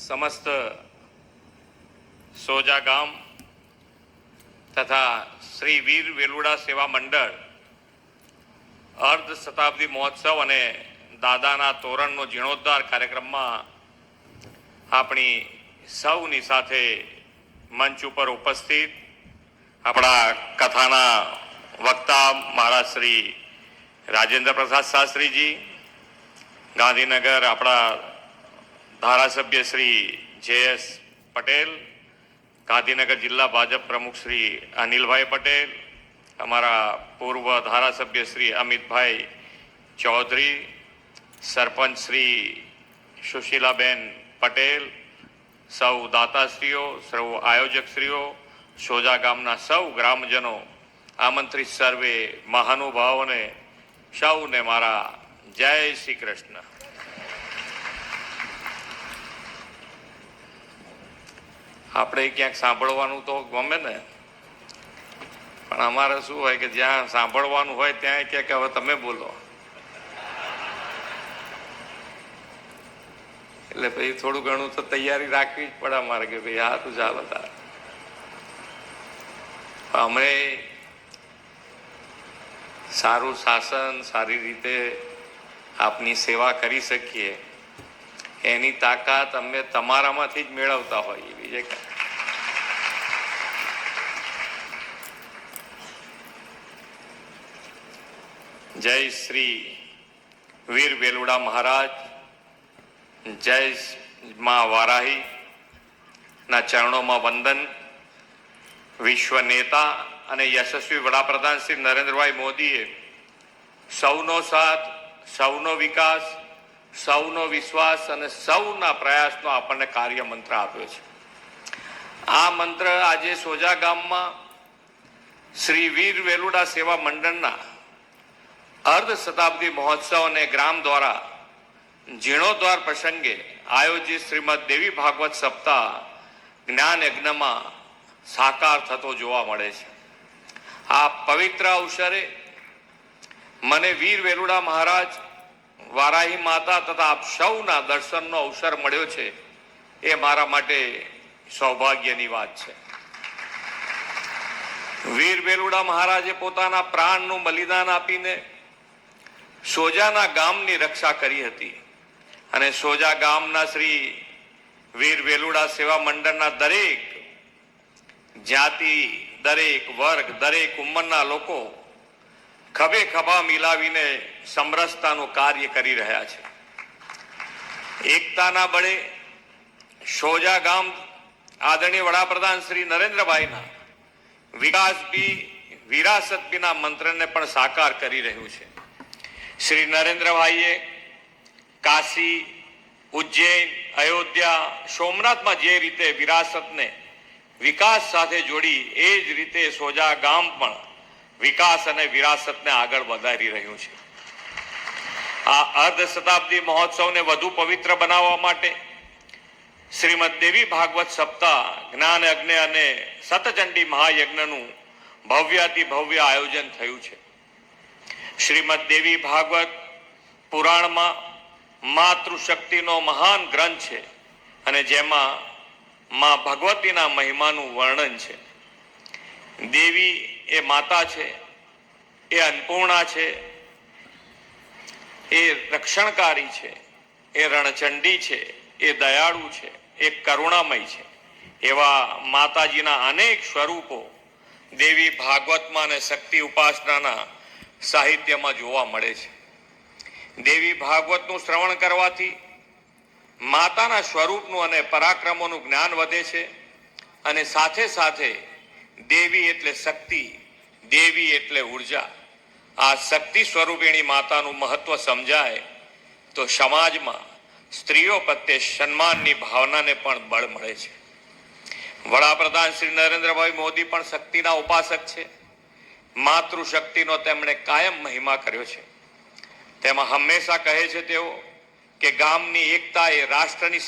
समस्त सोजा गाम तथा श्री वीर वेलुड़ा सेवा मंडल अर्ध शताब्दी महोत्सव અને દાદાના તોરણનો જીર્ણોદ્ધાર કાર્યક્રમમાં આપણી સૌની સાથે મંચ ઉપર ઉપસ્થિત આપણા કથાના વક્તા મહારાજ શ્રી રાજેન્દ્ર પ્રસાદ શાસ્ત્રીજી, ગાંધીનગર આપણા ધારાસભ્ય શ્રી જે.એસ. પટેલ, ગાંધીનગર જિલ્લા ભાજપ પ્રમુખ શ્રી અનિલભાઈ પટેલ, અમારા પૂર્વ ધારાસભ્ય શ્રી અમિતભાઈ ચૌધરી, સરપંચ શ્રી સુશીલાબેન પટેલ, સૌ દાતાશ્રીઓ, સૌ આયોજકશ્રીઓ, સોજા ગામના સૌ ગ્રામજનો, આમંત્રિત સર્વે મહાનુભાવોને સૌને મારા જય શ્રી કૃષ્ણ. આપણે ક્યાંક સાંભળવાનું તો ગમે ને, પણ અમારે શું હોય કે જ્યાં સાંભળવાનું હોય ત્યાં કે હવે તમે બોલો, એટલે ભાઈ થોડું ઘણું તો તૈયારી રાખવી જ પડે અમારે કે ભાઈ હા તું ચાલો તારે. અમે સારું શાસન, સારી રીતે આપની સેવા કરી શકીએ એની તાકાત અમે તમારામાંથી જ મેળવતા હોઈએ. બીજે જય શ્રી વીર વેલુડા મહારાજ, જય મા વારાહી ના ચરણોમાં વંદન. વિશ્વ નેતા અને યશસ્વી વડાપ્રધાન શ્રી નરેન્દ્રભાઈ મોદીએ સૌનો સાથ, સૌનો વિકાસ, સૌનો વિશ્વાસ અને સૌના પ્રયાસનો આપણને કાર્ય મંત્ર આપ્યો છે. આ મંત્ર આજે સોજા ગામમાં શ્રી વીર વેલુડા સેવા મંડળના અર્ધ શતાબ્દી મહોત્સવ અને ગ્રામ દ્વારા જીર્ણોદ્ધાર પ્રસંગે આયોજિત શ્રીમદ દેવી ભાગવત સપ્તાહ જ્ઞાન યજ્ઞમાં સાકાર થતો જોવા મળે છે. આ પવિત્ર અવસરે મને વીર વેલુડા મહારાજ, વારાહી માતા તથા આપ સૌના દર્શનનો અવસર મળ્યો છે એ મારા માટે સૌભાગ્યની વાત છે. વીર વેલુડા મહારાજે પોતાના પ્રાણનું બલિદાન આપીને સોજાના ગામની રક્ષા કરી હતી અને સોજા ગામના શ્રી વીર વેલુડા સેવા મંડળના દરેક જાતિ, દરેક વર્ગ, દરેક ઉંમરના લોકો ખભે ખભા મિલાવીને સમરસતાનું કાર્ય કરી રહ્યા છે. એકતાના બળે સોજા ગામ આદરણીય વડાપ્રધાન શ્રી નરેન્દ્રભાઈના વિકાસ બી વિરાસત બીના મંત્રને પણ સાકાર કરી રહ્યું છે. શ્રી નરેન્દ્રભાઈએ કાશી, ઉજ્જૈન, અયોધ્યા, સોમનાથમાં જે રીતે વિરાસતને વિકાસ સાથે જોડી એ જ રીતે સોજા ગામ પણ વિકાસ અને વિરાસતને આગળ વધારી રહ્યું છે. આ અર્ધ શતાબ્દી મહોત્સવને વધુ પવિત્ર બનાવવા માટે શ્રીમદ દેવી ભાગવત સપ્તાહ જ્ઞાન યજ્ઞ અને સતચંડી મહાયજ્ઞનું ભવ્યાતિ ભવ્ય આયોજન થયું છે. શ્રીમદ દેવી ભાગવત પુરાણમાં માતૃશક્તિનો મહાન ગ્રંથ છે અને જેમાં માં ભગવતીના મહિમાનું વર્ણન છે. દેવી એ માતા છે, એ અન્નપૂર્ણા છે, એ રક્ષણકારી છે, એ રણચંડી છે, એ દયાળુ છે, એ કરુણામય છે. એવા માતાજીના અનેક સ્વરૂપો દેવી ભાગવતમાં અને શક્તિ ઉપાસનાના સાહિત્યમાં જોવા મળે છે. દેવી ભાગવતનું શ્રવણ કરવાથી માતાના સ્વરૂપનું અને પરાક્રમોનું જ્ઞાન વધે છે અને સાથે સાથે દેવી એટલે શક્તિ, દેવી એટલે ઉર્જા, આ શક્તિ સ્વરૂપિણી માતાનું મહત્વ સમજાય તો સમાજમાં સ્ત્રીઓ પ્રત્યે સન્માનની ભાવનાને પણ બળ મળે છે. વડાપ્રધાન શ્રી નરેન્દ્રભાઈ મોદી પણ શક્તિના ઉપાસક છે. માતૃશક્તિનો તેમણે કાયમ મહિમા કર્યો છે. તેમાં હંમેશા કહે છે તેઓ કે ગામની એકતા એ રાષ્ટ્રની